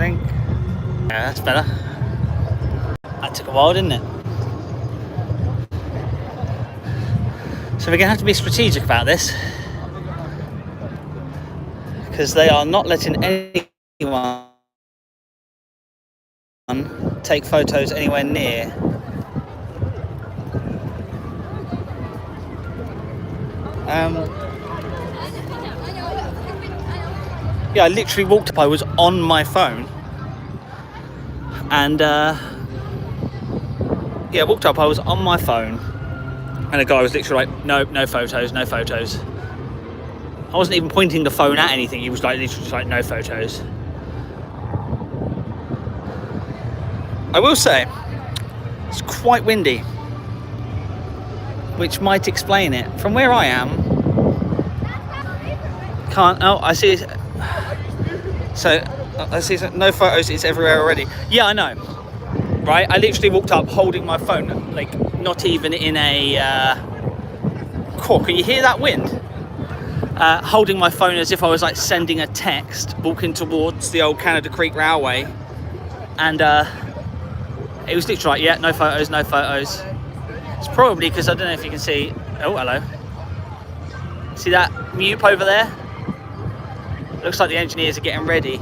think. Yeah, that's better. That took a while, didn't it? So we're going to have to be strategic about this, because they are not letting anyone take photos anywhere near. Yeah, I literally walked up, I was on my phone, and yeah, walked up, I was on my phone, and a guy was literally like, no photos, no photos. I wasn't even pointing the phone at anything, he was like literally just like, no photos. I will say, it's quite windy, which might explain it. From where I am, I see it. So, I see no photos, it's everywhere already. Yeah, I know, right? I literally walked up holding my phone, like not even in a, can you hear that wind? Holding my phone as if I was like sending a text, walking towards the old Canada Creek Railway, and it was literally like, yeah, no photos, no photos. It's probably because, I don't know if you can see, oh, hello. See that Mupe over there? Looks like the engineers are getting ready.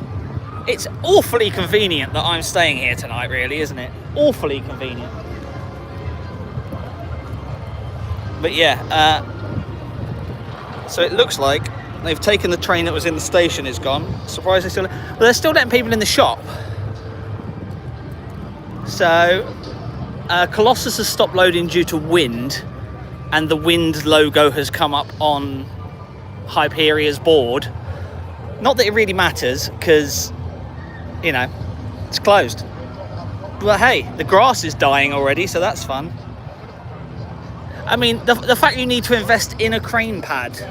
It's awfully convenient that I'm staying here tonight, really, isn't it? Awfully convenient. But yeah, so it looks like they've taken the train that was in the station, it's gone. Surprised they still, but they're still letting people in the shop. So, Colossus has stopped loading due to wind, and the wind logo has come up on Hyperia's board. Not that it really matters, because, you know, it's closed. But hey, the grass is dying already, so that's fun. I mean, the fact you need to invest in a crane pad. Do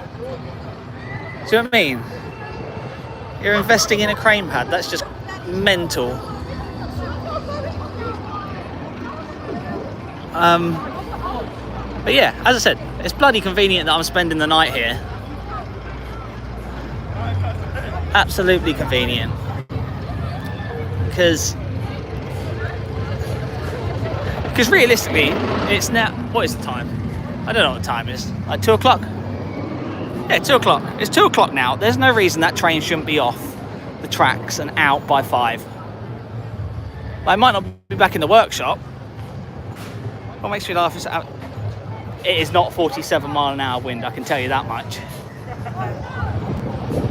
you know what I mean? You're investing in a crane pad, that's just mental. But yeah, as I said, it's bloody convenient that I'm spending the night here. Absolutely convenient. Because realistically, it's now, what is the time? I don't know what the time is. Like 2 o'clock? Yeah, 2 o'clock. It's 2 o'clock now. There's no reason that train shouldn't be off the tracks and out by 5. I might not be back in the workshop. What makes me laugh is it is not 47 mile an hour wind, I can tell you that much.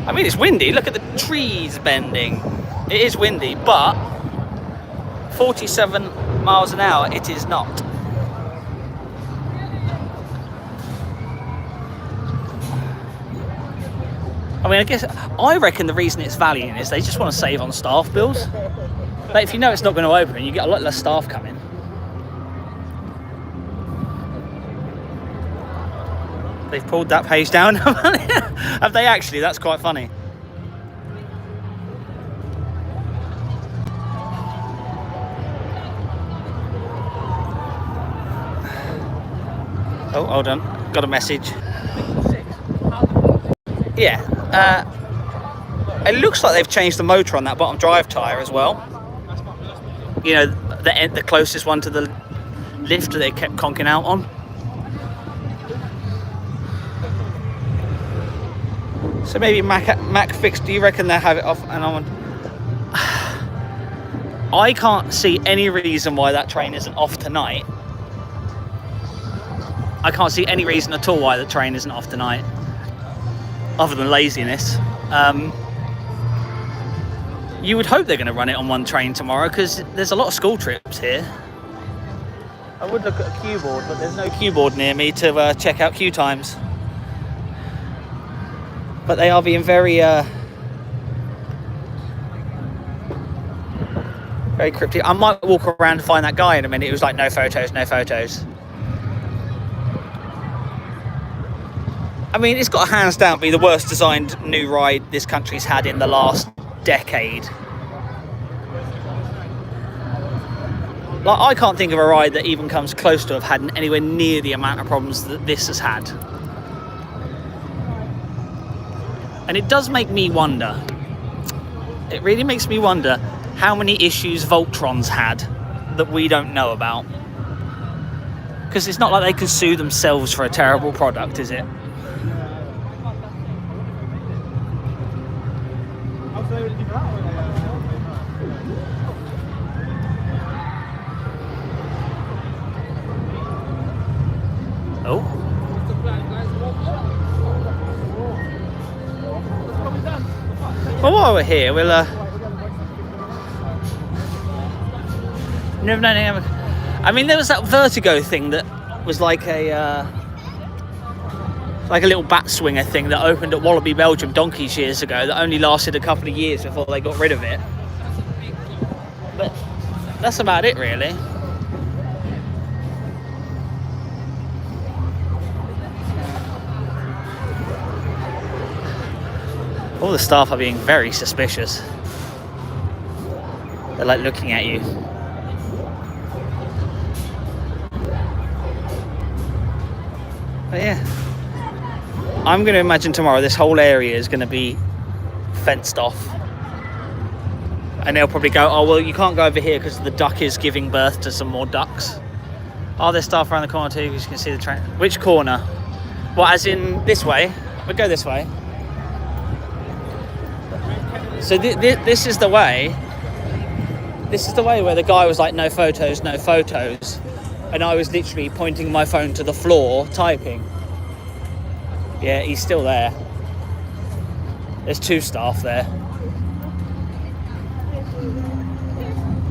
I mean, it's windy, look at the trees bending. It is windy, but 47 miles an hour it is not. I mean, I reckon the reason it's VALLYED is they just want to save on staff bills. Like, if you know it's not going to open, you get a lot less staff coming. They've pulled that page down. Have they actually? That's quite funny. Oh, hold on. Got a message. Yeah. It looks like they've changed the motor on that bottom drive tyre as well. You know, the closest one to the lift that they kept conking out on. So maybe Mac fixed. Do you reckon they have it off? And I can't see any reason why that train isn't off tonight. I can't see any reason at all why the train isn't off tonight, other than laziness. You would hope they're going to run it on one train tomorrow, because there's a lot of school trips here. I would look at a queue board, but there's no queue board near me to check out queue times. But they are being very cryptic. I might walk around and find that guy in a minute. It was like, no photos, no photos. I mean, it's got to hands down be the worst designed new ride this country's had in the last decade. Like, I can't think of a ride that even comes close to have had anywhere near the amount of problems that this has had. And it does make me wonder, it really makes me wonder how many issues Voltron's had that we don't know about. Because it's not like they can sue themselves for a terrible product, is it? Oh. Well, while we're here, we'll never known. I mean, there was that Vertigo thing that was like a little bat swinger thing that opened at Wallaby, Belgium, donkeys years ago. That only lasted a couple of years before they got rid of it. But that's about it, really. All the staff are being very suspicious. They're like looking at you. But yeah, I'm going to imagine tomorrow this whole area is going to be fenced off. And they'll probably go, oh, well, you can't go over here because the duck is giving birth to some more ducks. Oh, there's staff around the corner too, because you can see the train. Which corner? Well, as in this way? We'll go this way. So this is the way. This is the way where the guy was like, no photos, no photos. And I was literally pointing my phone to the floor, typing. Yeah, he's still there. There's 2 staff there.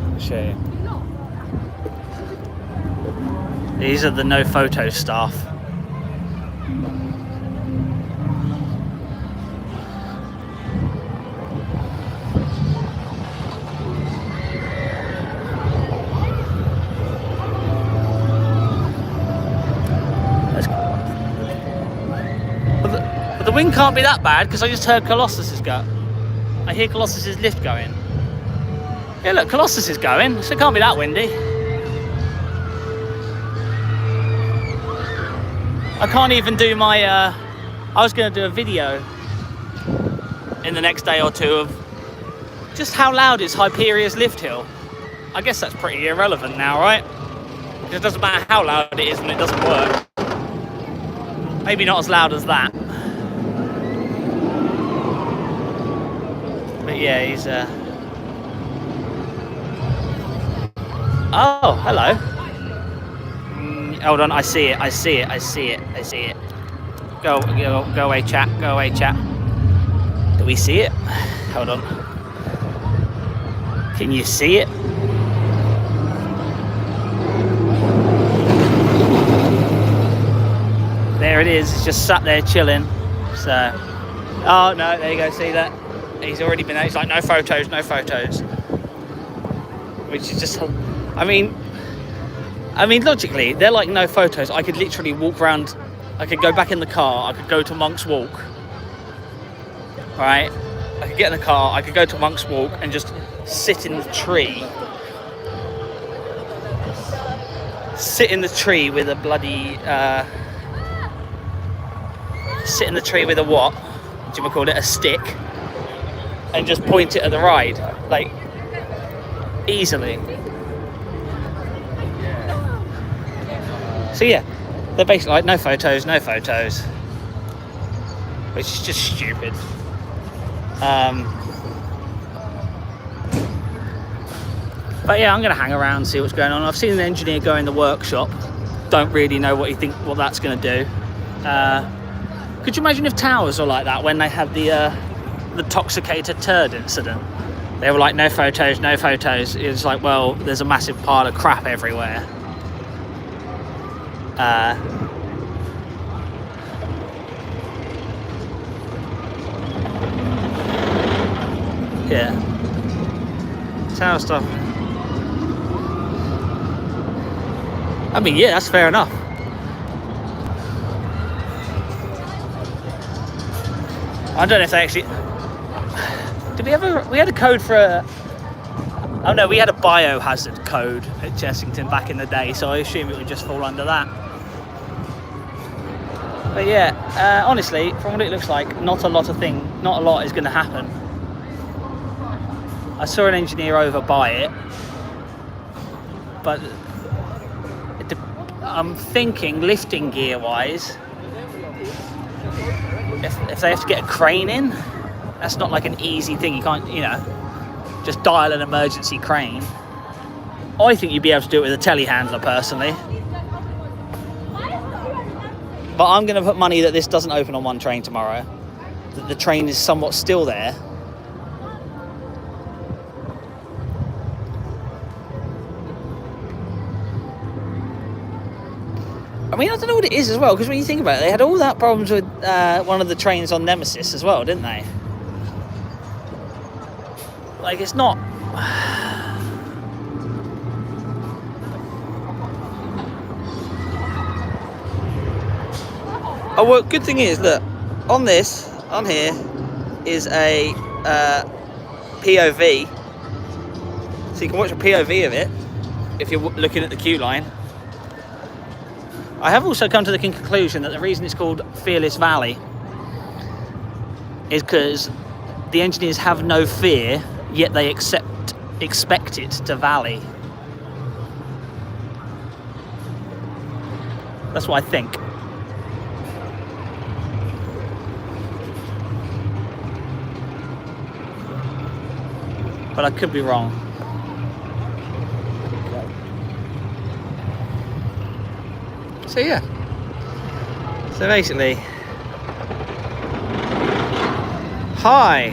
I'll show you. These are the no photo staff. The wind can't be that bad because I just heard Colossus's go. I hear Colossus's lift going. Yeah, look, Colossus is going, so it can't be that windy. I can't even do my. I was going to do a video in the next day or two of just how loud is Hyperia's lift hill. I guess that's pretty irrelevant now, right? Because it doesn't matter how loud it is when it doesn't work. Maybe not as loud as that. But yeah, he's Oh, hello. Hold on, I see it. Go away, chat. Go away, chat. Do we see it? Hold on. Can you see it? There it is. It's just sat there chilling. So, oh no, there you go. See that? He's already been out. He's like, no photos, no photos. Which is just, I mean, logically, they're like, no photos. I could literally walk around. I could go back in the car. I could go to Monk's Walk. Right? I could get in the car. I could go to Monk's Walk and just sit in the tree. Sit in the tree with a bloody. Sit in the tree with a what? Do you call it? A stick. And just point it at the ride, like easily. So yeah, they're basically like, no photos, no photos, which is just stupid. But yeah, I'm gonna hang around and see what's going on. I've seen an engineer go in the workshop. Don't really know what that's gonna do. Could you imagine if towers were like that when they had the toxicated turd incident? They were like, no photos, no photos. It's like, well, there's a massive pile of crap everywhere. Yeah. Tower stuff. I mean, yeah, that's fair enough. I don't know if they actually. Did we ever? We had a code for a. Oh no, we had a biohazard code at Chessington back in the day, so I assume it would just fall under that. But yeah, honestly, from what it looks like, not a lot is going to happen. I saw an engineer over by it, but I'm thinking lifting gear wise, if they have to get a crane in, that's not like an easy thing. You can't, you know, just dial an emergency crane. I think you'd be able to do it with a telehandler personally. But I'm going to put money that this doesn't open on one train tomorrow. That the train is somewhat still there. I mean, I don't know what it is as well, because when you think about it, they had all that problems with one of the trains on Nemesis as well, didn't they? Like, it's not... Oh, well, good thing is that on here is a POV, so you can watch a POV of it if you're looking at the queue line. I have also come to the conclusion that the reason it's called Fearless Valley is because the engineers have no fear, yet they expect it to valley. That's what I think. But I could be wrong. So yeah. So basically, hi.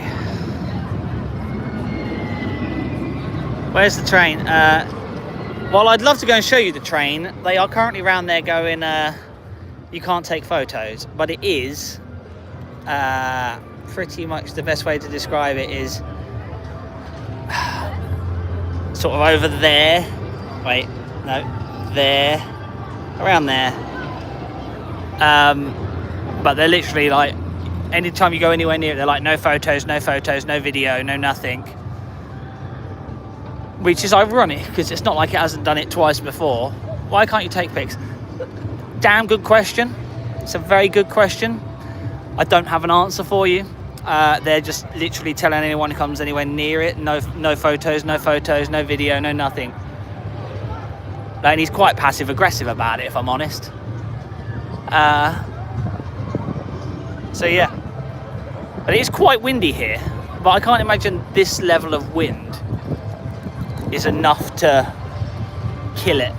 Where's the train? Well, I'd love to go and show you the train. They are currently around there going, you can't take photos, but it is pretty much the best way to describe it is sort of over there. Wait, no, there, around there. But they're literally like, anytime you go anywhere near it, they're like, no photos, no video, no nothing. Which is ironic, because it's not like it hasn't done it twice before. Why can't you take pics? Damn good question. It's a very good question. I don't have an answer for you. They're just literally telling anyone who comes anywhere near it, no photos, no video, no nothing. And he's quite passive aggressive about it, if I'm honest. So yeah, but it is quite windy here, but I can't imagine this level of wind is enough to kill it,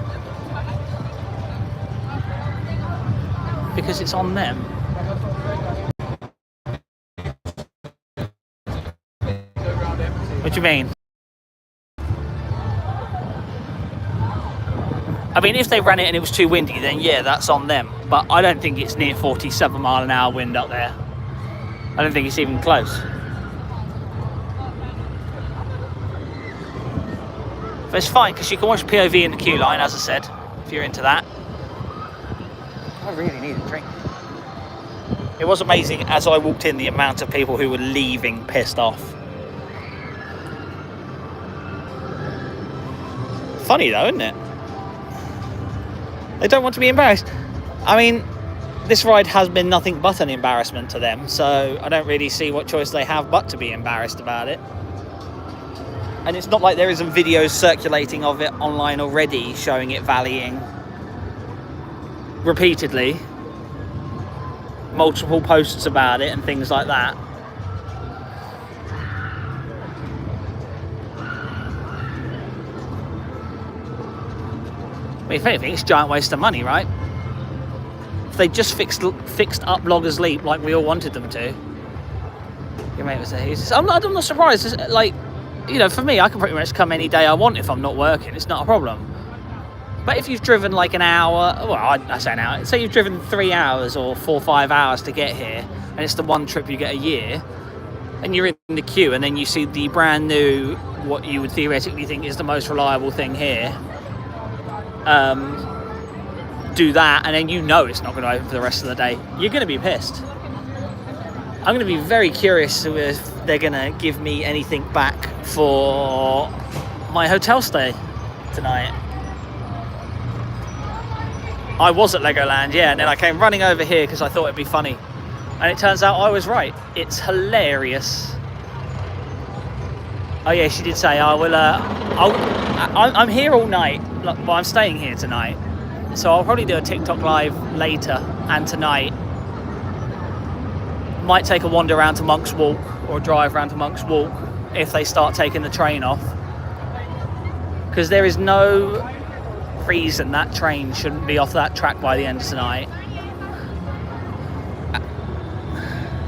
because it's on them. What do you mean? I mean, if they ran it and it was too windy, then yeah, that's on them. But I don't think it's near 47 mile an hour wind up there. I don't think it's even close. But it's fine, because you can watch POV in the queue line, as I said, if you're into that. I really need a drink. It was amazing, as I walked in, the amount of people who were leaving pissed off. Funny though, isn't it? They don't want to be embarrassed. I mean, this ride has been nothing but an embarrassment to them, so I don't really see what choice they have but to be embarrassed about it. And it's not like there isn't videos circulating of it online already showing it valleying repeatedly. Multiple posts about it and things like that. I mean, if anything, it's a giant waste of money, right? If they just fixed up Loggers Leap like we all wanted them to. Your mate was there. I'm not surprised. It's like, you know, for me, I can pretty much come any day I want if I'm not working. It's not a problem. But if you've driven like an hour, well, I say an hour, say you've driven 3 hours or 4 or 5 hours to get here, and it's the one trip you get a year, and you're in the queue, and then you see the brand new, what you would theoretically think is the most reliable thing here, do that, and then you know it's not going to open for the rest of the day, you're going to be pissed. I'm going to be very curious if they're going to give me anything back for my hotel stay tonight. I was at Legoland, yeah, and then I came running over here because I thought it'd be funny. And it turns out I was right. It's hilarious. Oh yeah, she did say I will. I'm here all night. Well, I'm staying here tonight, so I'll probably do a TikTok live later and tonight. Might take a wander around to Monk's Walk or drive around to Monk's Walk if they start taking the train off, because there is no reason that train shouldn't be off that track by the end of tonight.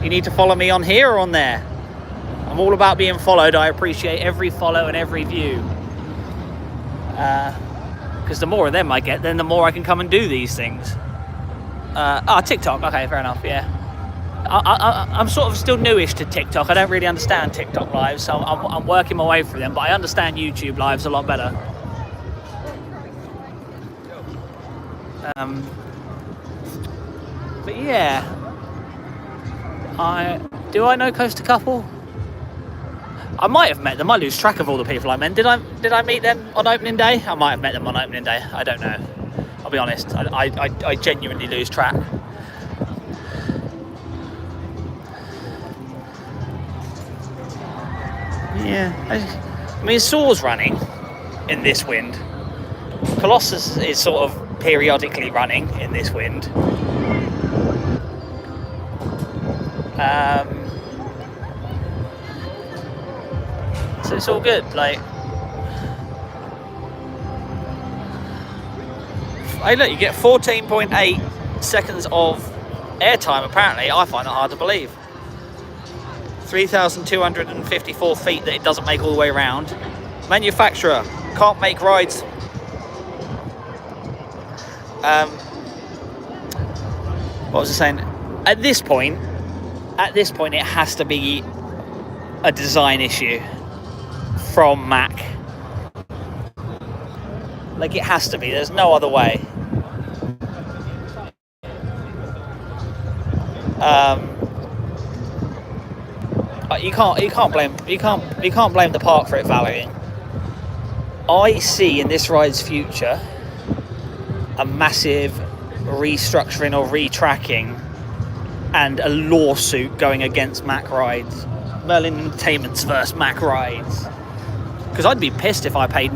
You need to follow me on here or on there. I'm all about being followed. I appreciate every follow and every view. Because the more of them I get, then the more I can come and do these things. TikTok. Okay, fair enough, yeah. I'm sort of still newish to TikTok. I don't really understand TikTok lives, so I'm working my way through them. But I understand YouTube lives a lot better. But yeah. Do I know Coast to Couple? I might have met them. I lose track of all the people I met. Did I meet them on opening day? I might have met them on opening day. I don't know. I'll be honest. I genuinely lose track. Yeah. I mean, Saw's running in this wind. Colossus is sort of periodically running in this wind. So it's all good. Like, hey, look, you get 14.8 seconds of airtime. Apparently, I find it hard to believe. 3,254 feet that it doesn't make all the way around. Manufacturer can't make rides. What was I saying? At this point, it has to be a design issue from Mac. Like, it has to be. There's no other way. You can't blame the park for it valuing. I see in this ride's future a massive restructuring or retracking and a lawsuit going against Mac rides. Merlin Entertainment's versus Mac rides. Because I'd be pissed if I paid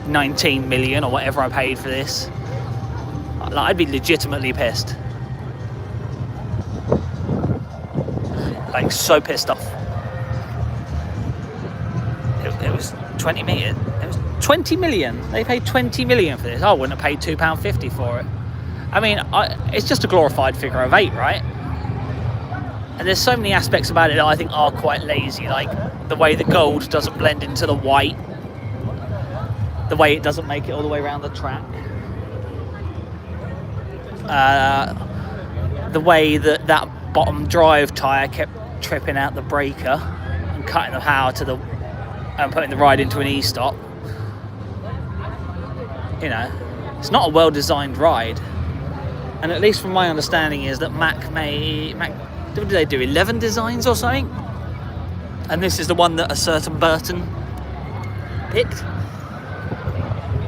19 million or whatever I paid for this. Like, I'd be legitimately pissed. Like, so pissed off. It was 20 million. It was 20 million. They paid 20 million for this. I wouldn't have paid £2.50 for it. I mean, it's just a glorified figure of 8, right? And there's so many aspects about it that I think are quite lazy, like the way the gold doesn't blend into the white, the way it doesn't make it all the way around the track, the way that bottom drive tyre kept tripping out the breaker and cutting the power to and putting the ride into an E-stop. You know, it's not a well-designed ride. And at least from my understanding is that Mac, what did they do, 11 designs or something? And this is the one that a certain Burton picked.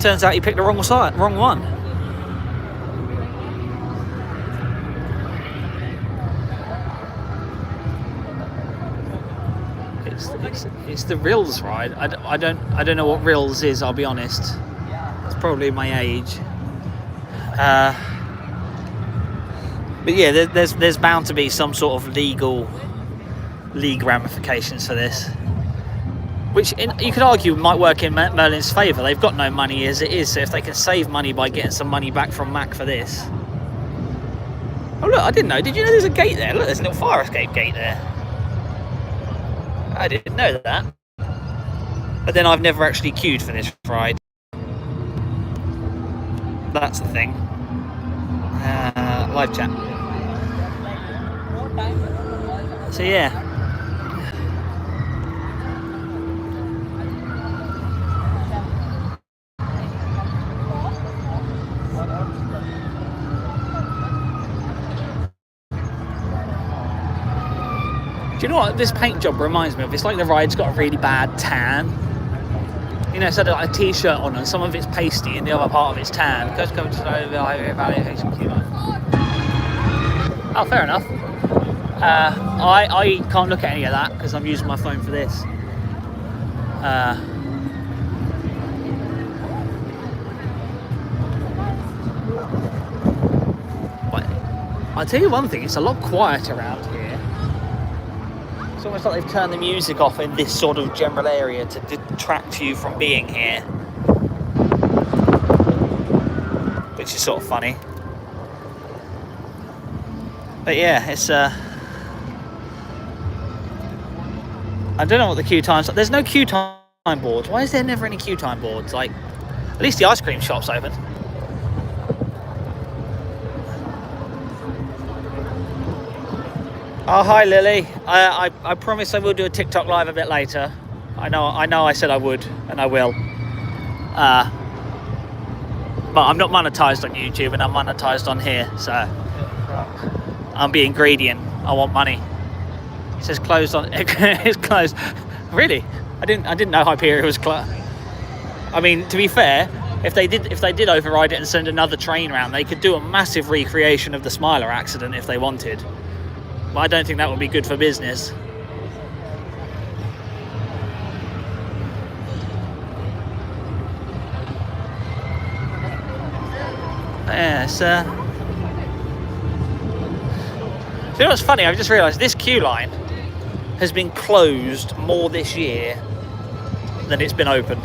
Turns out he picked the wrong one. It's the Rills ride. I don't know what Rills is, I'll be honest. It's probably my age. But yeah, there's bound to be some sort of league ramifications for this, which you could argue might work in Merlin's favour. They've got no money as it is, so if they can save money by getting some money back from Mac for this. Oh look, I didn't know. Did you know there's a gate there? Look, there's a little fire escape gate there. I didn't know that. But then I've never actually queued for this ride. That's the thing. Live chat. So yeah. Do you know what this paint job reminds me of? It's like the ride's got a really bad tan. You know, so they've got a t-shirt on and some of it's pasty and the other part of it's tan. Go to the Hyperia Valley. Oh, fair enough. I can't look at any of that because I'm using my phone for this. But I'll tell you one thing, it's a lot quieter around here. It's almost like they've turned the music off in this sort of general area to detract you from being here. Which is sort of funny. But yeah, it's I don't know what the queue times are. There's no queue time boards. Why is there never any queue time boards? Like, at least the ice cream shop's open. Oh, hi Lily. I promise I will do a TikTok live a bit later. I know I said I would, and I will. But I'm not monetized on YouTube, and I'm monetized on here, so I'm being greedy and I want money. It says closed on. It's closed. Really? I didn't know Hyperia was closed. I mean, to be fair, if they did override it and send another train round, they could do a massive recreation of the Smiler accident if they wanted. But I don't think that would be good for business. Yeah, you know what's funny? I've just realised this queue line has been closed more this year than it's been open.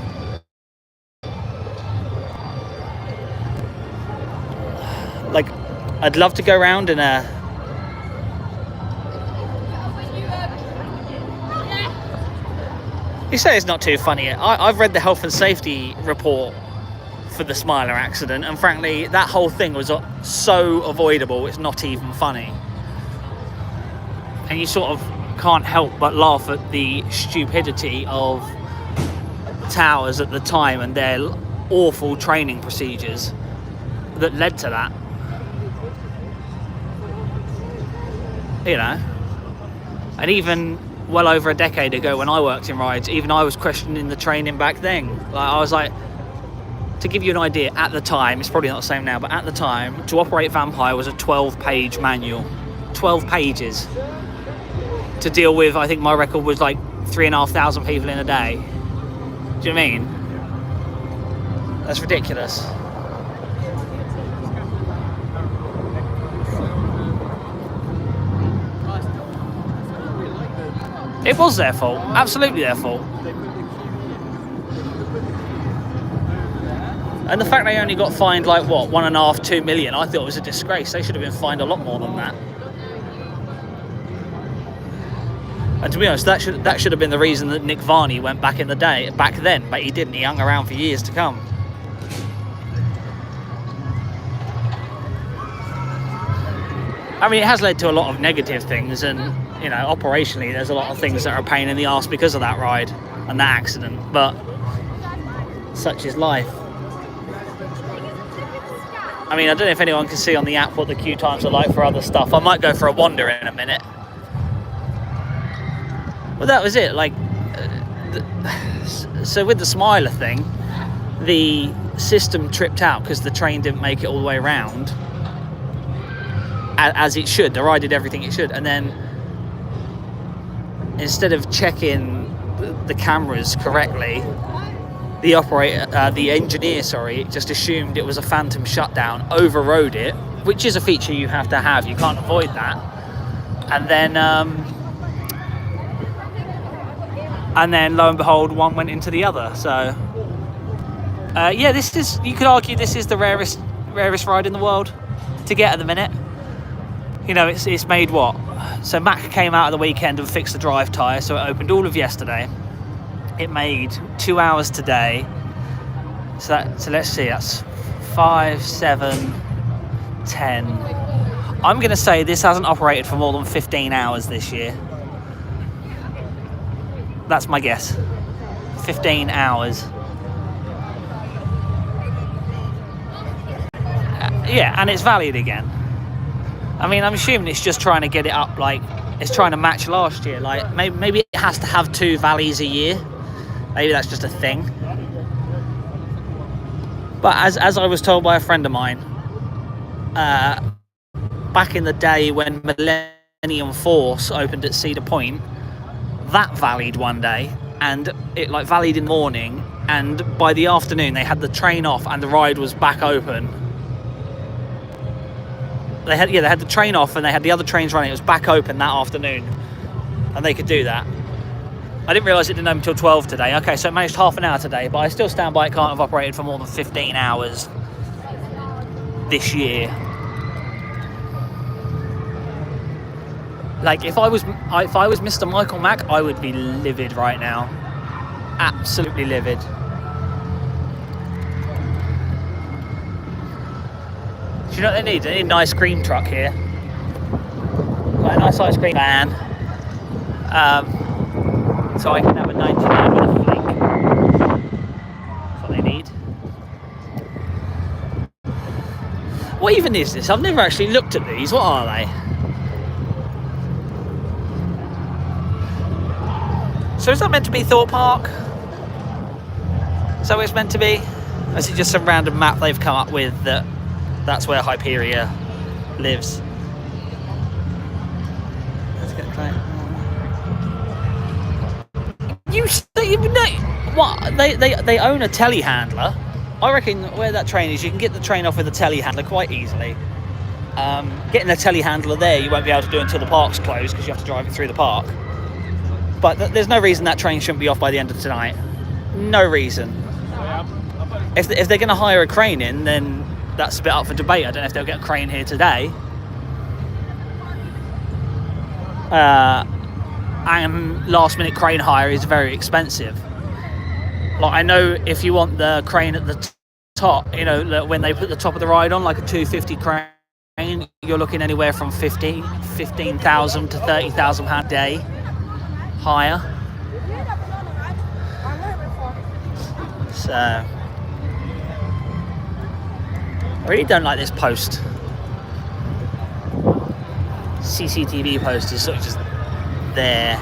Like, I'd love to go around in a... You say it's not too funny. I've read the health and safety report for the Smiler accident, and frankly, that whole thing was so avoidable, it's not even funny. And you sort of can't help but laugh at the stupidity of towers at the time and their awful training procedures that led to that. You know, and even well over a decade ago when I worked in rides, even I was questioning the training back then. Like, I was like, to give you an idea, at the time, it's probably not the same now, but at the time, to operate Vampire was a 12-page manual. 12 pages. To deal with, I think my record was like 3,500 people in a day. Do you know what I mean? That's ridiculous. It was their fault. Absolutely their fault. And the fact they only got fined like, what, 1.5, 2 million, I thought it was a disgrace. They should have been fined a lot more than that. And to be honest, that should have been the reason that Nick Varney went back then, but he didn't. He hung around for years to come. I mean, it has led to a lot of negative things, and, you know, operationally, there's a lot of things that are a pain in the arse because of that ride and that accident, but such is life. I mean, I don't know if anyone can see on the app what the queue times are like for other stuff. I might go for a wander in a minute. Well, that was it. Like, so with the Smiler thing, the system tripped out because the train didn't make it all the way around, as it should. The ride did everything it should, and then instead of checking the cameras correctly, the engineer, just assumed it was a phantom shutdown, overrode it, which is a feature you have to have. You can't avoid that. And then lo and behold, one went into the other. So yeah, this is, you could argue this is the rarest ride in the world to get at the minute. You know, it's made what? So Mac came out of the weekend and fixed the drive tyre, so it opened all of yesterday. It made 2 hours today. So let's see, that's 5, 7, 10. I'm going to say this hasn't operated for more than 15 hours this year. That's my guess. 15 hours. Yeah, and it's VALLYED again. I mean, I'm assuming it's just trying to get it up, like, it's trying to match last year. Like, maybe it has to have 2 valleys a year. Maybe that's just a thing. But as I was told by a friend of mine, back in the day when Millennium Force opened at Cedar Point, that VALLYED one day, and it like valleyed in the morning, and by the afternoon they had the train off and the ride was back open. They had the train off and they had the other trains running. It was back open that afternoon, and they could do that. I didn't realise it didn't open until 12 today. Okay, so it managed half an hour today, but I still stand by it can't have operated for more than 15 hours this year. Like, if I was Mr. Michael Mack, I would be livid right now. Absolutely livid. Do you know what they need? They need an ice cream truck here. Like a nice ice cream van. So I can have a 99 with a flake. That's what they need. What even is this? I've never actually looked at these. What are they? So is that meant to be Thorpe Park? Is that what it's meant to be? Or is it just some random map they've come up with that's where Hyperia lives? Let's get close. What? They own a telehandler. I reckon where that train is, you can get the train off with a telehandler quite easily. Getting a telehandler there, you won't be able to do until the park's closed because you have to drive it through the park. But there's no reason that train shouldn't be off by the end of tonight. No reason. If they're going to hire a crane in, then that's a bit up for debate. I don't know if they'll get a crane here today. And last minute crane hire is very expensive. Like, I know if you want the crane at the top, you know, when they put the top of the ride on, like a 250 crane, you're looking anywhere from 15,000 to 30,000 pound a day hire. So I really don't like this post. CCTV post is sort of just there.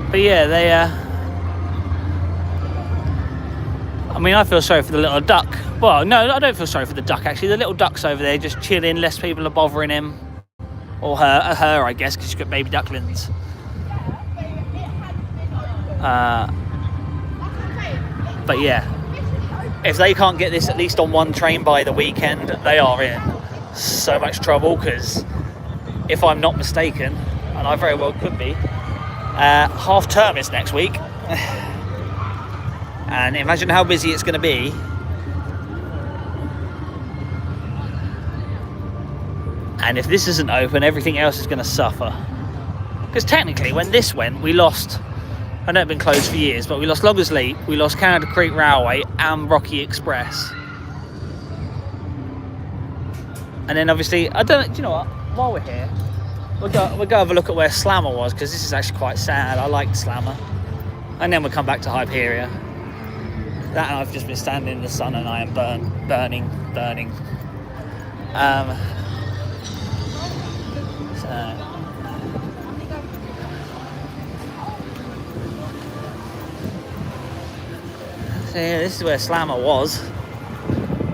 But yeah, they I mean, I feel sorry for the little duck. Well, no, I don't feel sorry for the duck, actually. The little duck's over there just chilling, less people are bothering him. Or her, I guess, because she's got baby ducklings. But yeah, if they can't get this at least on one train by the weekend, they are in so much trouble, because if I'm not mistaken, and I very well could be, half term is next week. And imagine how busy it's going to be. And if this isn't open, everything else is going to suffer. Because technically, when this went, we lost, I know it's been closed for years, but we lost Loggers Leap, we lost Canada Creek Railway and Rocky Express. And then obviously, I don't know, do you know what, while we're here, we'll go have a look at where Slammer was, because this is actually quite sad. I liked Slammer. And then we'll come back to Hyperia. That, and I've just been standing in the sun and I am burning. So yeah, this is where Slammer was,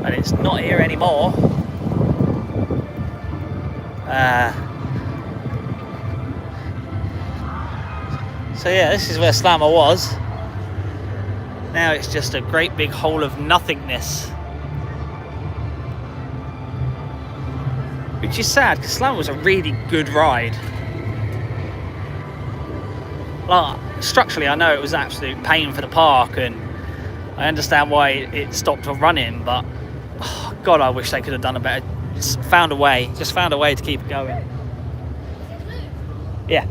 and it's not here anymore. So yeah, this is where Slammer was. Now it's just a great big hole of nothingness. Which is sad, because Slammer was a really good ride. Like, structurally, I know it was an absolute pain for the park, and I understand why it stopped running, but oh, God, I wish they could have done a better, just found a way to keep it going. Yeah.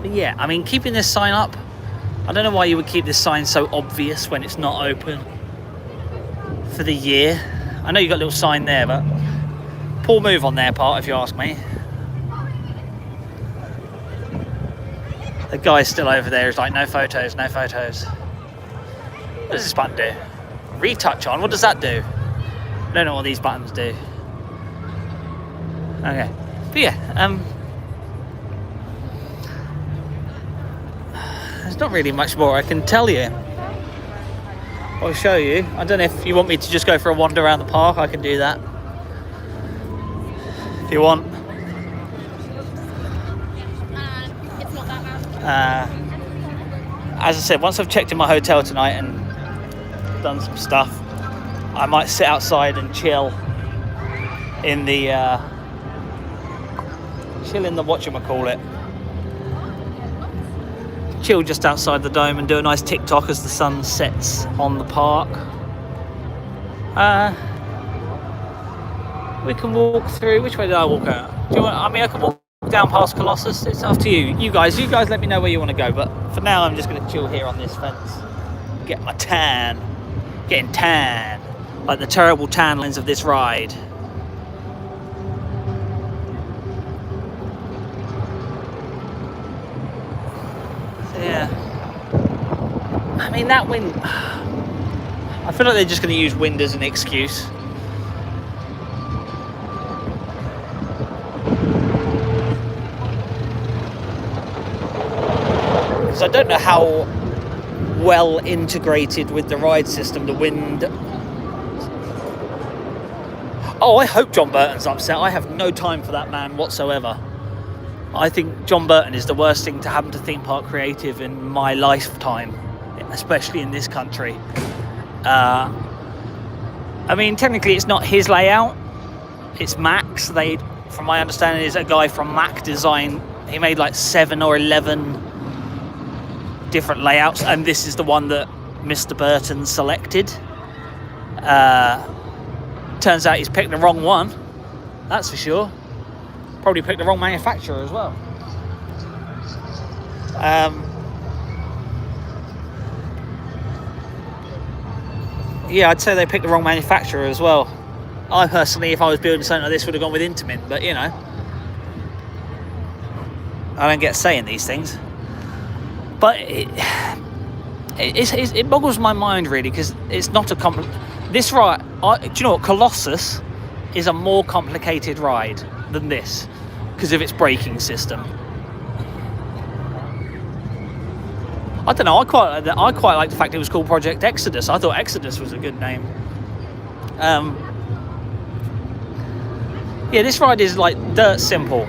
But yeah, I mean, keeping this sign up, I don't know why you would keep this sign so obvious when it's not open for the year. I know you got a little sign there, but poor move on their part, if you ask me. The guy's still over there. He's like, no photos, no photos. What does this button do? Retouch on, what does that do? don't know what these buttons do. Okay, but yeah, there's not really much more I can tell you. I'll show you. I don't know if you want me to just go for a wander around the park. I can do that if you want. It's not that bad. As I said, once I've checked in my hotel tonight and done some stuff, I might sit outside and chill in the whatchamacallit. Chill just outside the dome and do a nice TikTok as the sun sets on the park. We can walk through. Which way did I walk out? Do you want? I mean, I can walk down past Colossus. It's up to you. You guys let me know where you want to go. But for now, I'm just going to chill here on this fence, get my tan, getting tan, like the terrible tan lines of this ride. Yeah, I mean that wind, I feel like they're just going to use wind as an excuse. Because I don't know how well integrated with the ride system the wind. Oh, I hope John Burton's upset. I have no time for that man whatsoever. I think John Burton is the worst thing to happen to theme park creative in my lifetime, especially in this country. I mean, technically it's not his layout, it's Mac's. From my understanding, is a guy from Mac Design. He made like 7 or 11 different layouts, and this is the one that Mr. Burton selected. Turns out he's picked the wrong one, that's for sure. Probably picked the wrong manufacturer as well. Yeah, I'd say they picked the wrong manufacturer as well. I personally, if I was building something like this, would have gone with Intamin, but you know, I don't get a say in these things. But it boggles my mind really, because it's not a this ride. Do you know what? Colossus is a more complicated ride than this because of its braking system. I don't know. I quite like the fact it was called Project Exodus. I thought Exodus was a good name. Yeah, this ride is like dirt simple.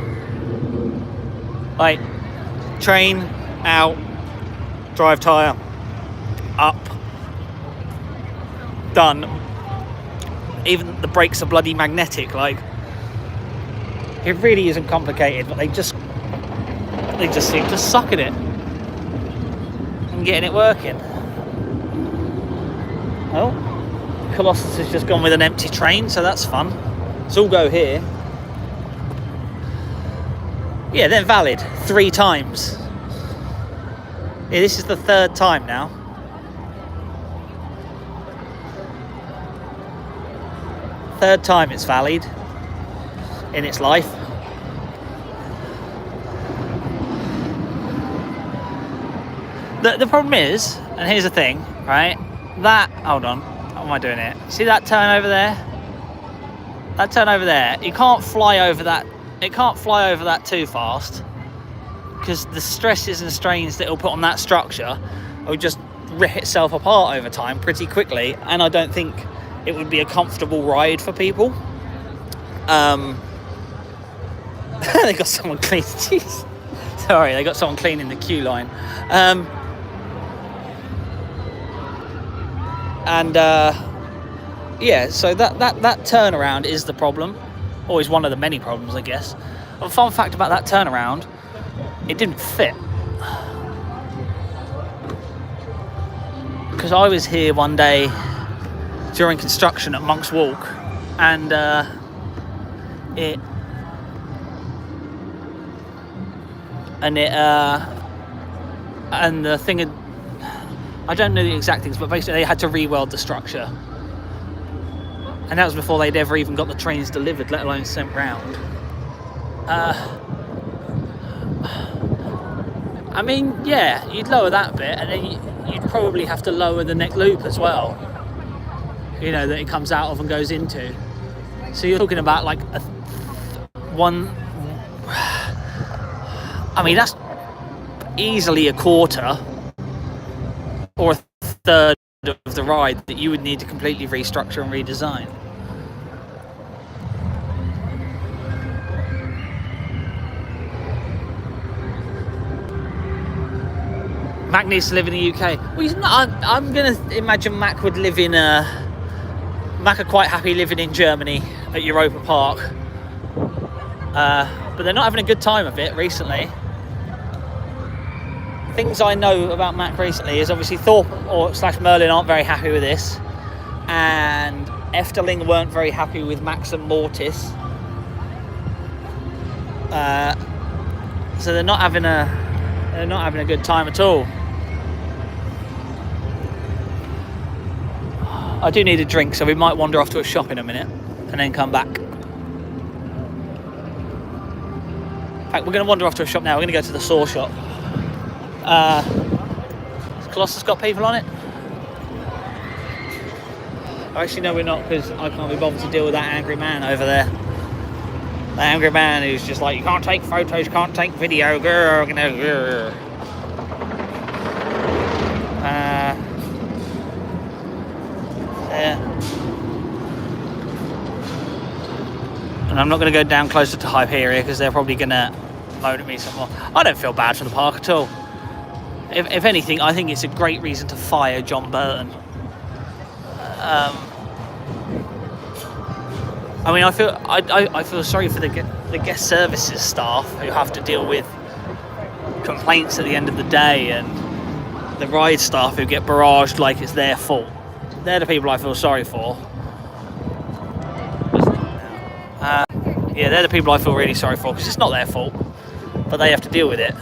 Like train out, drive tyre up, done. Even the brakes are bloody magnetic. Like, it really isn't complicated, but they just seem to suck at it and getting it working. Oh, Colossus has just gone with an empty train, so that's fun. Let's all go here. Yeah, they're valid 3 times. Yeah, this is the 3rd time now. Third time it's valid in its life. The problem is, and here's the thing, right? Hold on, how am I doing it? See that turn over there? That turn over there, you can't fly over that. It can't fly over that too fast, because the stresses and strains that it'll put on that structure will just rip itself apart over time pretty quickly, and I don't think it would be a comfortable ride for people. They got someone clean. Jeez. Sorry, they got someone cleaning the queue line. Yeah, so that turnaround is the problem. Always one of the many problems, I guess. A fun fact about that turnaround, it didn't fit. Because I was here one day during construction at Monk's Walk, and the thing had, I don't know the exact things, but basically they had to re-weld the structure, and that was before they'd ever even got the trains delivered, let alone sent round. I mean, yeah, you'd lower that bit, and then you'd probably have to lower the neck loop as well. you know, that it comes out of and goes into. So you're talking about like one. I mean, that's easily a quarter or a third of the ride that you would need to completely restructure and redesign. Mac needs to live in the UK. Well, he's not, I'm going to imagine Mac would live in Mac are quite happy living in Germany at Europa Park. But they're not having a good time of it recently. Things I know about Mac recently is obviously Thorpe / Merlin aren't very happy with this. And Efteling weren't very happy with Max and Mortis. So they're not having a good time at all. I do need a drink, so we might wander off to a shop in a minute and then come back. In fact, we're going to wander off to a shop now. We're going to go to the saw shop. Has Colossus got people on it? Actually, no, we're not, because I can't be bothered to deal with that angry man over there. The angry man who's just like, you can't take photos, you can't take video, grr, grr. Yeah. And I'm not going to go down closer to Hyperia because they're probably going to moan at me some more. I don't feel bad for the park at all. If anything, I think it's a great reason to fire John Burton. I mean, I feel sorry for the guest services staff who have to deal with complaints at the end of the day, and the ride staff who get barraged like it's their fault. They're the people I feel sorry for. Yeah, they're the people I feel really sorry for, because it's not their fault, but they have to deal with it.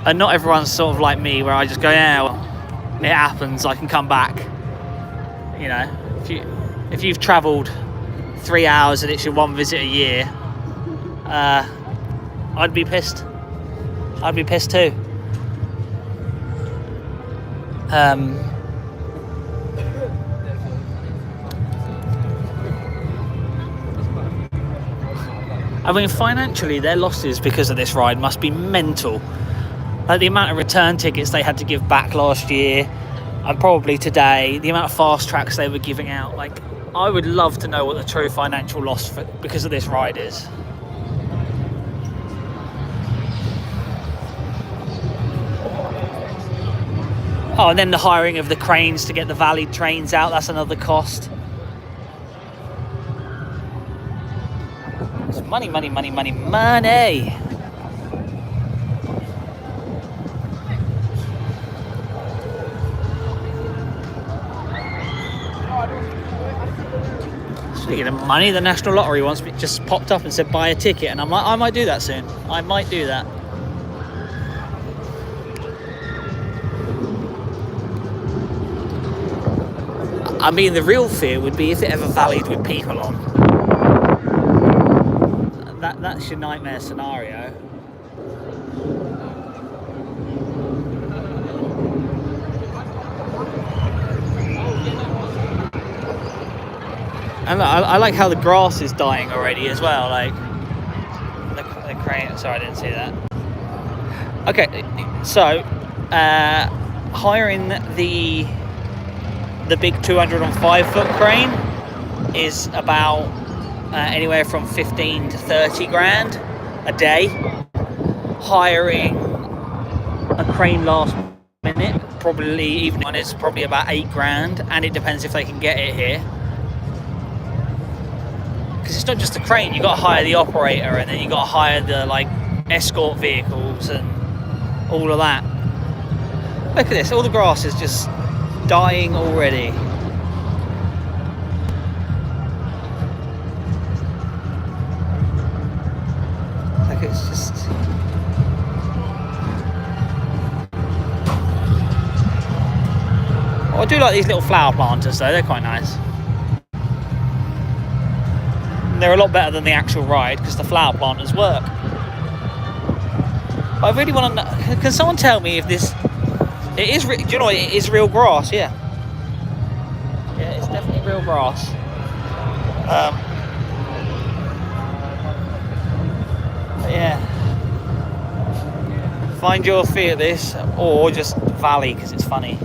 And not everyone's sort of like me, where I just go, yeah, well, it happens, I can come back. You know, if you've travelled 3 hours and it's your one visit a year, I'd be pissed. I'd be pissed too. I mean, financially, their losses because of this ride must be mental. Like the amount of return tickets they had to give back last year, and probably today, the amount of fast tracks they were giving out. Like, I would love to know what the true financial loss because of this ride is. Oh, and then the hiring of the cranes to get the VALLYED trains out, that's another cost. It's money, money, money, money, money. Speaking of money, the National Lottery once just popped up and said buy a ticket, and I might do that soon. I might do that. I mean, the real fear would be if it ever VALLYED with people on. That's your nightmare scenario. And I like how the grass is dying already as well. Like the crane. Sorry, I didn't see that. Okay, so hiring the big 205-foot crane is about anywhere from 15 to 30 grand a day. Hiring a crane last minute, probably even one, is probably about 8 grand, and it depends if they can get it here. Because it's not just the crane, you got to hire the operator, and then you got to hire the like escort vehicles and all of that. Look at this, all the grass is just dying already. Like, it's just... Oh, I do like these little flower planters though, they're quite nice. They're a lot better than the actual ride because the flower planters work. But I really want to know, can someone tell me if this It is. Do you know what? It is real grass. Yeah. Yeah, it's definitely real grass. Yeah. Find your fee at this, or just Valley because it's funny.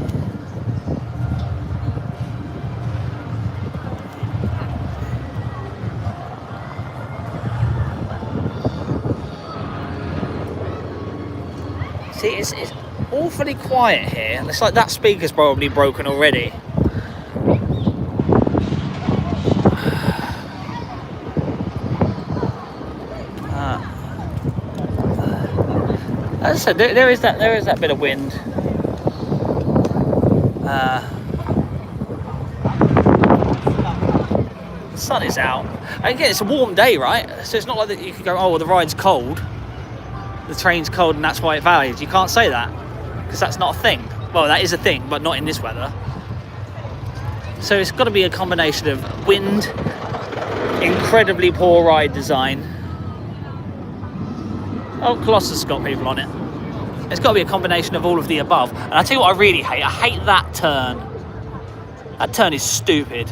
See, it's awfully quiet here. It's like that speaker's probably broken already. As I said, there is that bit of wind. The sun is out. And again, it's a warm day, right? So it's not like that you can go, oh, well, the ride's cold. The train's cold and that's why it varies. You can't say that because that's not a thing. Well, that is a thing, but not in this weather. So it's got to be a combination of wind, incredibly poor ride design. Oh, Colossus got people on it. It's got to be a combination of all of the above. And I tell you what I really hate. I hate that turn. That turn is stupid.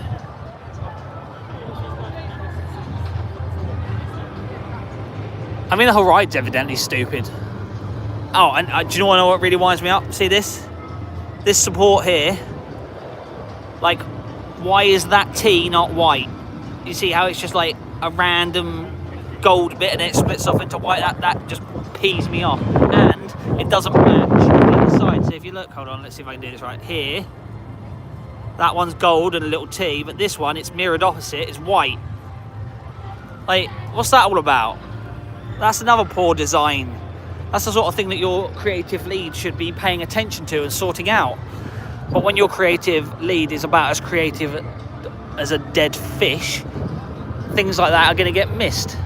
I mean, the whole ride's evidently stupid. Oh, and do you know what really winds me up? See this? This support here. Like, why is that T not white? You see how it's just like a random gold bit and it splits off into white? That just pees me off. And it doesn't match on the side. So if you look, hold on, let's see if I can do this right. Here, that one's gold and a little T, but this one, it's mirrored opposite, it's white. Like, what's that all about? That's another poor design. That's the sort of thing that your creative lead should be paying attention to and sorting out. But when your creative lead is about as creative as a dead fish, things like that are going to get missed.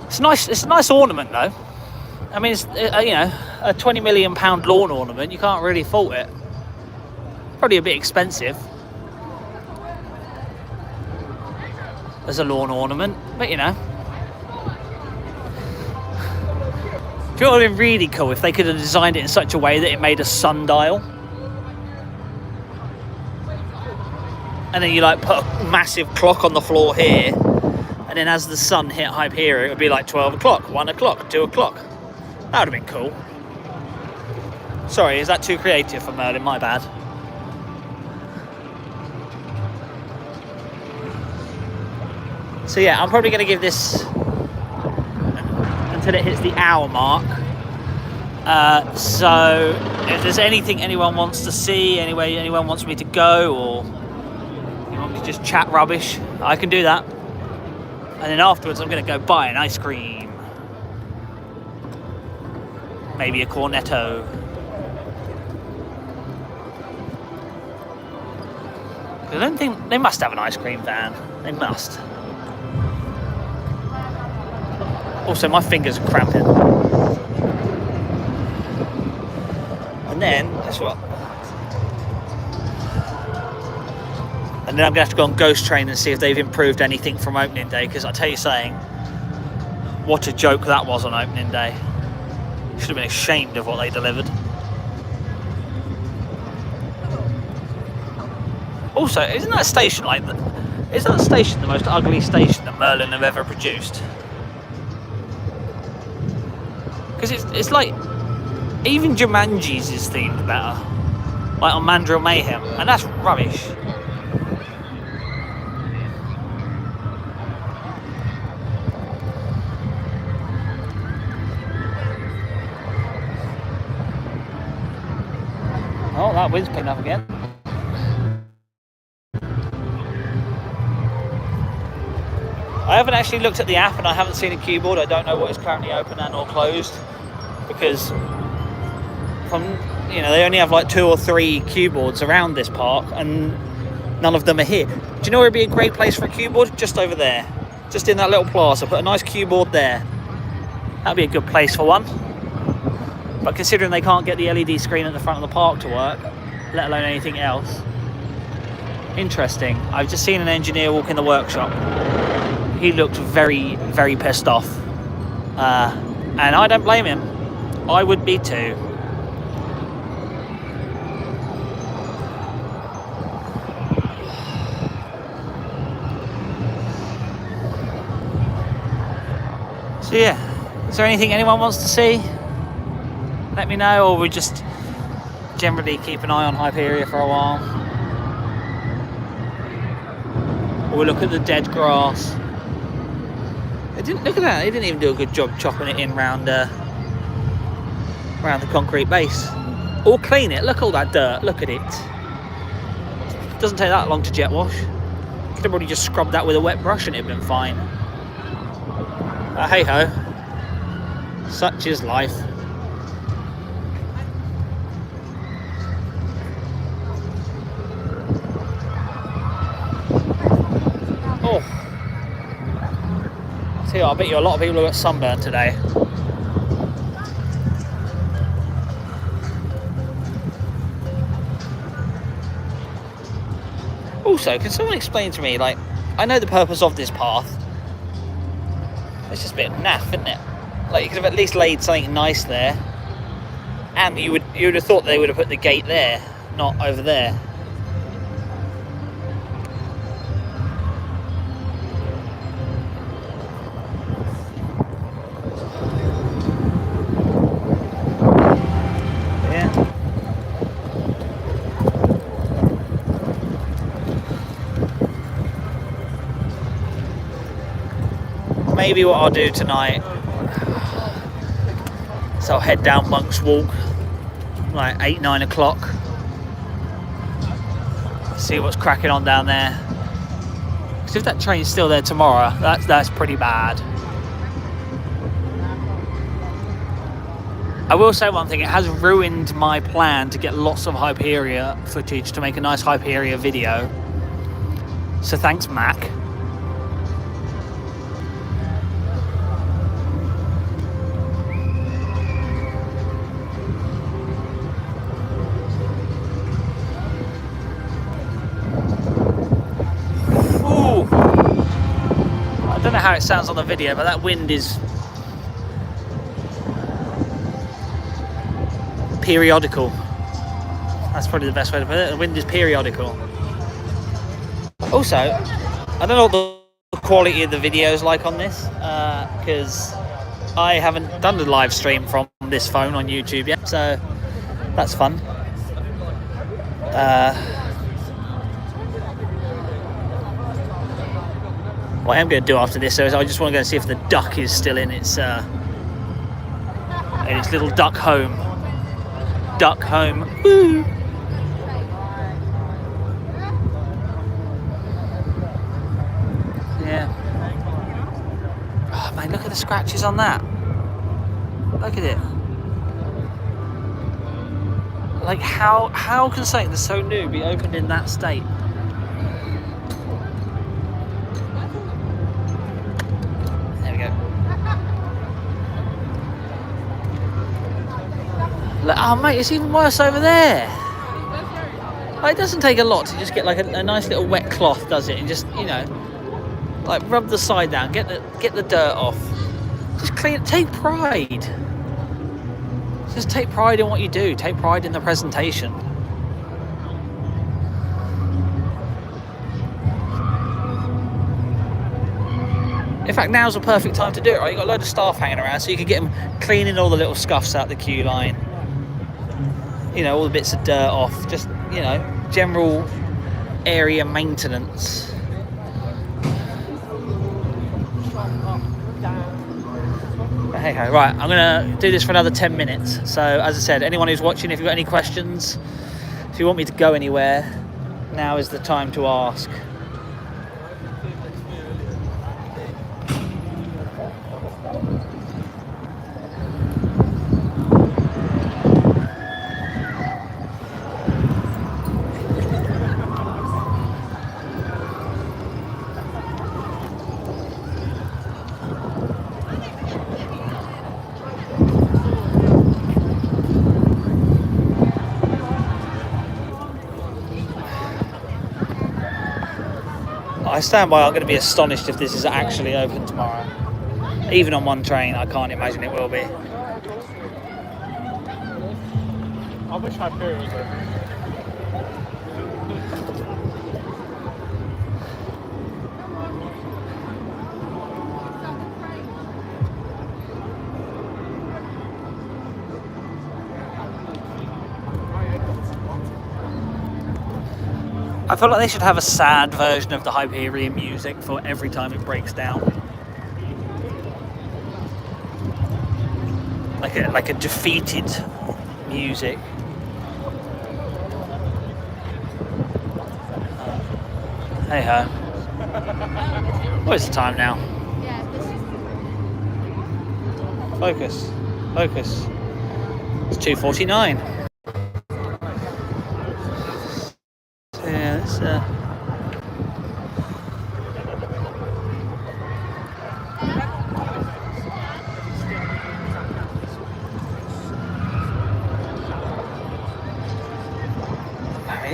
It's nice. It's a nice ornament, though. I mean, it's you know, a £20 million lawn ornament. You can't really fault it. Probably a bit expensive as a lawn ornament, but you know. Do you know what would have been really cool if they could have designed it in such a way that it made a sundial, and then you like put a massive clock on the floor here. And then as the sun hit Hyperia, it would be like 12 o'clock, 1 o'clock, 2 o'clock. That would have been cool. Sorry, is that too creative for Merlin? My bad. So yeah, I'm probably going to give this until it hits the hour mark. So if there's anything anyone wants to see, anyway, anyone wants me to go, or you want me to just chat rubbish, I can do that. And then afterwards, I'm going to go buy an ice cream. Maybe a cornetto. I don't think... They must have an ice cream van. They must. Also, my fingers are cramping. And then, that's what... And then I'm going to have to go on Ghost Train and see if they've improved anything from opening day, because I tell you saying, what a joke that was on opening day. Should have been ashamed of what they delivered. Also, isn't that station the most ugly station that Merlin have ever produced? Because it's like, even Jumanji's is themed better. Like on Mandrill Mayhem, and that's rubbish. Oh, that wind's picking up again. I haven't actually looked at the app and I haven't seen a cue board. I don't know what is currently open and or closed, because they only have like 2 or 3 cue boards around this park and none of them are here. Do you know where would be a great place for a cue board? Just over there, just in that little plaza. Put a nice cue board there. That'd be a good place for one. But considering they can't get the LED screen at the front of the park to work, let alone anything else, interesting. I've just seen an engineer walk in the workshop. He looked very, very pissed off. And I don't blame him. I would be too. So yeah, is there anything anyone wants to see? Let me know, or we just generally keep an eye on Hyperia for a while. Or we look at the dead grass. Look at that, they didn't even do a good job chopping it in round the concrete base. Or clean it, look at all that dirt, look at it. Doesn't take that long to jet wash. Could have probably just scrubbed that with a wet brush and it'd been fine. Hey ho, such is life. Oh, I tell you what, I bet you a lot of people have got sunburn today. Also, can someone explain to me, like, I know the purpose of this path. It's just a bit naff, isn't it? Like, you could have at least laid something nice there, and you would have thought they would have put the gate there, not over there. Yeah. Maybe what I'll do tonight, so I'll head down Monk's Walk, like 8, 9 o'clock. See what's cracking on down there. Because if that train's still there tomorrow, that's pretty bad. I will say one thing, it has ruined my plan to get lots of Hyperia footage to make a nice Hyperia video. So thanks, Mac. I don't know how it sounds on the video, but that wind is periodical. That's probably the best way to put it. The wind is periodical. Also, I don't know what the quality of the video is like on this, because I haven't done the live stream from this phone on YouTube yet, so that's fun. What I am going to do after this, though, is I just want to go and see if the duck is still in its little duck home. Duck home. Woo! Yeah. Oh man, look at the scratches on that. Look at it. Like how can something that's so new be opened in that state? Oh mate, it's even worse over there. Like, it doesn't take a lot to just get like a nice little wet cloth, does it? And just, you know, like rub the side down, get the dirt off. Just clean it. Take pride. Just take pride in what you do. Take pride in the presentation. In fact, now's the perfect time to do it, right? You've got a load of staff hanging around, so you can get them cleaning all the little scuffs out the queue line. You know, all the bits of dirt off. Just, you know, general area maintenance. Hey ho, right, I'm gonna do this for another 10 minutes. So, as I said, anyone who's watching, if you've got any questions, if you want me to go anywhere, now is the time to ask. I stand by, I'm going to be astonished if this is actually open tomorrow. Even on one train, I can't imagine it will be. I wish Hyperia was open. I feel like they should have a sad version of the Hyperia music for every time it breaks down. Like a defeated music. Hey ho. What is the time now? Focus. Focus. It's 2:49. Yeah, it's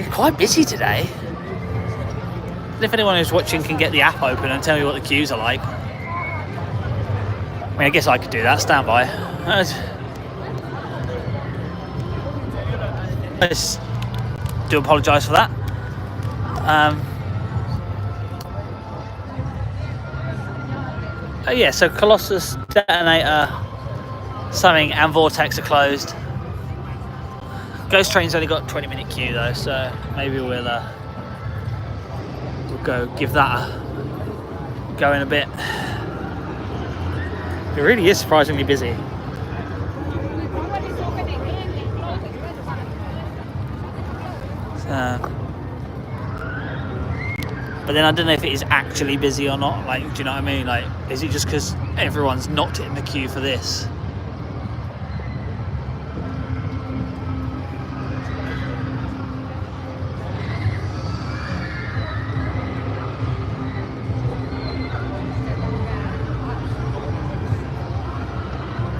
it's quite busy today. And if anyone who's watching can get the app open and tell me what the queues are like. I mean, I guess I could do that. Stand by. I just do apologise for that. Oh yeah, so Colossus, Detonator, Summing and Vortex are closed. Ghost Train's only got a 20-minute queue though, so maybe we'll go give that a go in a bit. It really is surprisingly busy. But then I don't know if it is actually busy or not. Like, do you know what I mean? Like, is it just because everyone's not in the queue for this?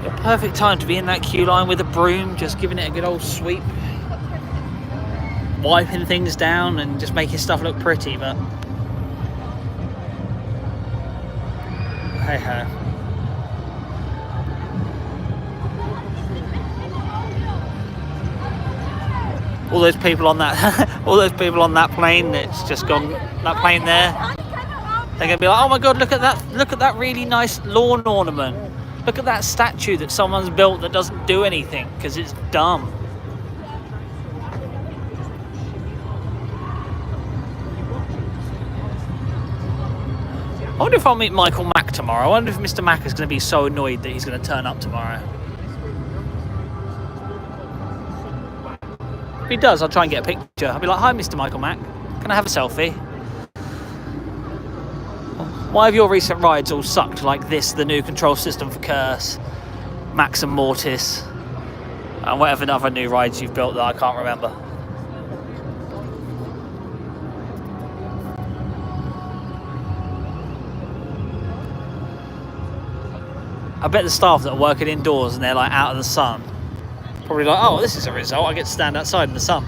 The perfect time to be in that queue line with a broom, just giving it a good old sweep, wiping things down and just making stuff look pretty, but hey ho. All those people on that all those people on that plane that's just gone, that plane there, they're gonna be like, oh my god, look at that really nice lawn ornament, look at that statue that someone's built that doesn't do anything because it's dumb. I wonder if I'll meet Michael Mack tomorrow. I wonder if Mr. Mack is going to be so annoyed that he's going to turn up tomorrow. If he does, I'll try and get a picture. I'll be like, hi, Mr. Michael Mack. Can I have a selfie? Why have your recent rides all sucked like this? The new control system for Curse, Max and Mortis, and whatever other new rides you've built that I can't remember. I bet the staff that are working indoors and they're like out of the sun, probably like, oh, this is a result, I get to stand outside in the sun.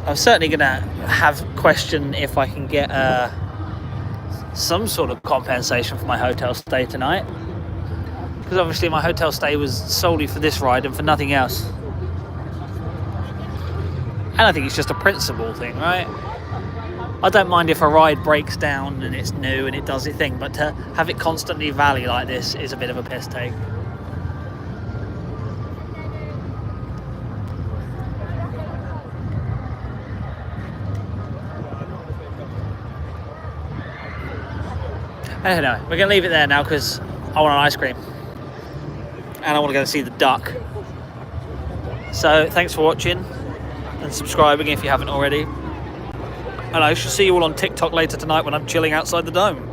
I'm certainly going to have question if I can get some sort of compensation for my hotel stay tonight, because obviously my hotel stay was solely for this ride and for nothing else, and I think it's just a principle thing, right? I don't mind if a ride breaks down and it's new and it does its thing, but to have it constantly valley like this is a bit of a piss take. Anyway, we're going to leave it there now because I want an ice cream. And I want to go see the duck. So, thanks for watching. And subscribing if you haven't already. And I shall see you all on TikTok later tonight when I'm chilling outside the dome.